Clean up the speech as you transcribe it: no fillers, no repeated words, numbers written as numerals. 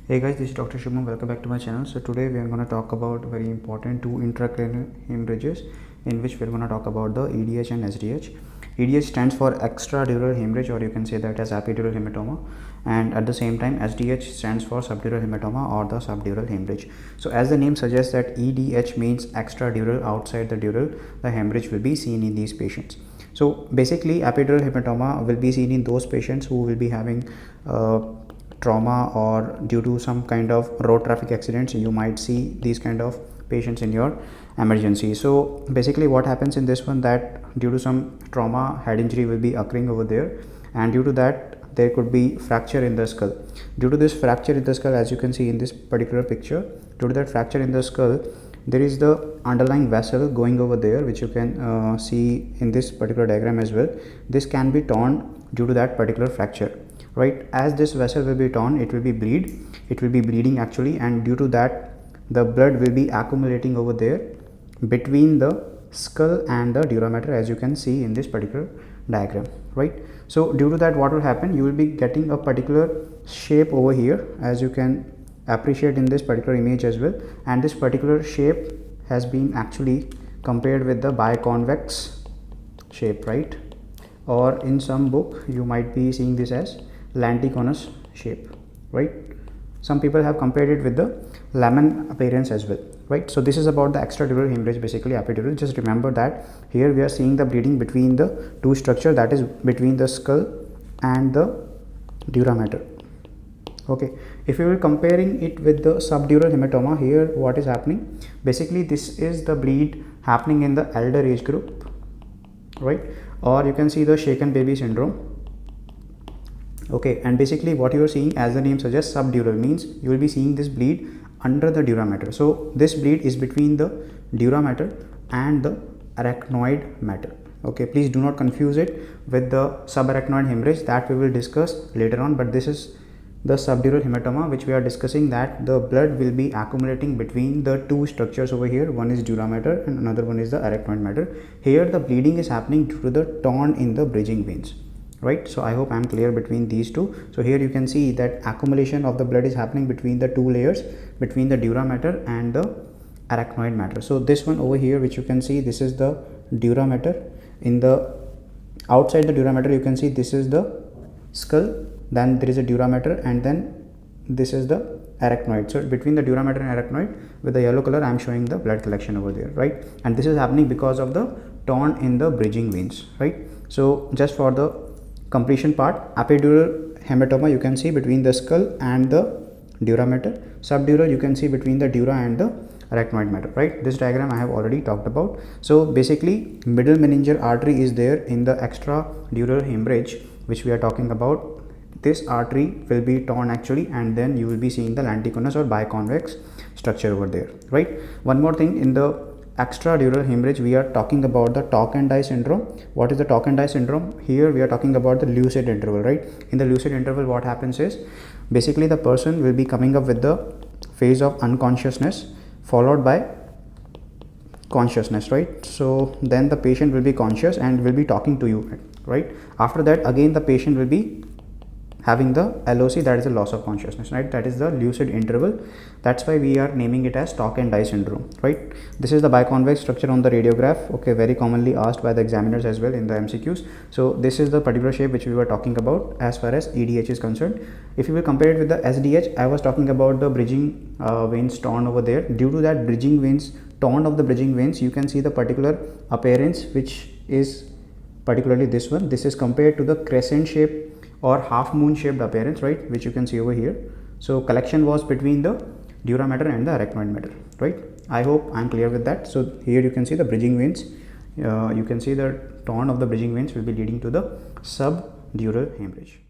Hey guys, this is Dr. Shubham. Welcome back to my channel. So today we are going to talk about very important two intracranial hemorrhages, in which we are going to talk about the EDH and SDH. EDH stands for extradural hemorrhage, or you can say that as epidural hematoma, and at the same time SDH stands for subdural hematoma or the subdural hemorrhage. So as the name suggests that EDH means extradural, outside the dural, the hemorrhage will be seen in these patients. So basically epidural hematoma will be seen in those patients who will be having trauma, or due to some kind of road traffic accidents you might see these kind of patients in your emergency. So basically what happens in this one, that due to some trauma, head injury will be occurring over there, and due to that there could be fracture in the skull. Due to this fracture in the skull, as you can see in this particular picture, due to that fracture in the skull, there is the underlying vessel going over there, which you can see in this particular diagram as well. This can be torn due to that particular fracture, right? As this vessel will be torn, it will be bleeding actually, and due to that the blood will be accumulating over there between the skull and the dura mater, as you can see in this particular diagram, right? So due to that, what will happen, you will be getting a particular shape over here, as you can appreciate in this particular image as well, and this particular shape has been actually compared with the biconvex shape, right? Or in some book you might be seeing this as lenticonus shape, right? Some people have compared it with the lemon appearance as well, right? So this is about the extradural hemorrhage, basically epidural. Just remember that here we are seeing the bleeding between the two structure, that is between the skull and the dura mater. Okay, if you were comparing it with the subdural hematoma, here what is happening, basically this is the bleed happening in the elder age group, right? Or you can see the shaken baby syndrome. Okay, and basically what you are seeing, as the name suggests, subdural means you will be seeing this bleed under the dura mater. So this bleed is between the dura mater and the arachnoid mater. Okay, please do not confuse it with the subarachnoid hemorrhage that we will discuss later on, but this is the subdural hematoma which we are discussing, that the blood will be accumulating between the two structures over here. One is dura mater and another one is the arachnoid mater. Here the bleeding is happening due to the torn in the bridging veins, right? So I hope I am clear between these two. So here you can see that accumulation of the blood is happening between the two layers, between the dura mater and the arachnoid mater. So this one over here, which you can see, this is the dura mater. In the outside the dura mater, you can see this is the skull, then there is a dura mater, and then this is the arachnoid. So between the dura mater and arachnoid, with the yellow color I am showing the blood collection over there, right? And this is happening because of the torn in the bridging veins, right? So just for the completion part, epidural hematoma you can see between the skull and the dura mater. Subdural you can see between the dura and the arachnoid mater, right? This diagram I have already talked about. So basically middle meningeal artery is there in the extradural hemorrhage which we are talking about. This artery will be torn actually, and then you will be seeing the lenticonus or biconvex structure over there, right? One more thing, in the extradural hemorrhage we are talking about the talk and die syndrome. What is the talk and die syndrome? Here we are talking about the lucid interval, right? In the lucid interval, what happens is basically the person will be coming up with the phase of unconsciousness followed by consciousness, right? So then the patient will be conscious and will be talking to you, right? After that again the patient will be having the LOC, that is the loss of consciousness, right? That is the lucid interval. That's why we are naming it as talk and die syndrome, right? This is the biconvex structure on the radiograph. Okay, very commonly asked by the examiners as well in the MCQs. So this is the particular shape which we were talking about as far as EDH is concerned. If you will compare it with the SDH, I was talking about the bridging veins torn over there. Due to that bridging veins, torn of the bridging veins, you can see the particular appearance, which is particularly this one. This is compared to the crescent shape or half moon shaped appearance, right, which you can see over here. So collection was between the dura mater and the arachnoid mater, right? I hope I'm clear with that. So here you can see the bridging veins. You can see the torn of the bridging veins will be leading to the subdural hemorrhage.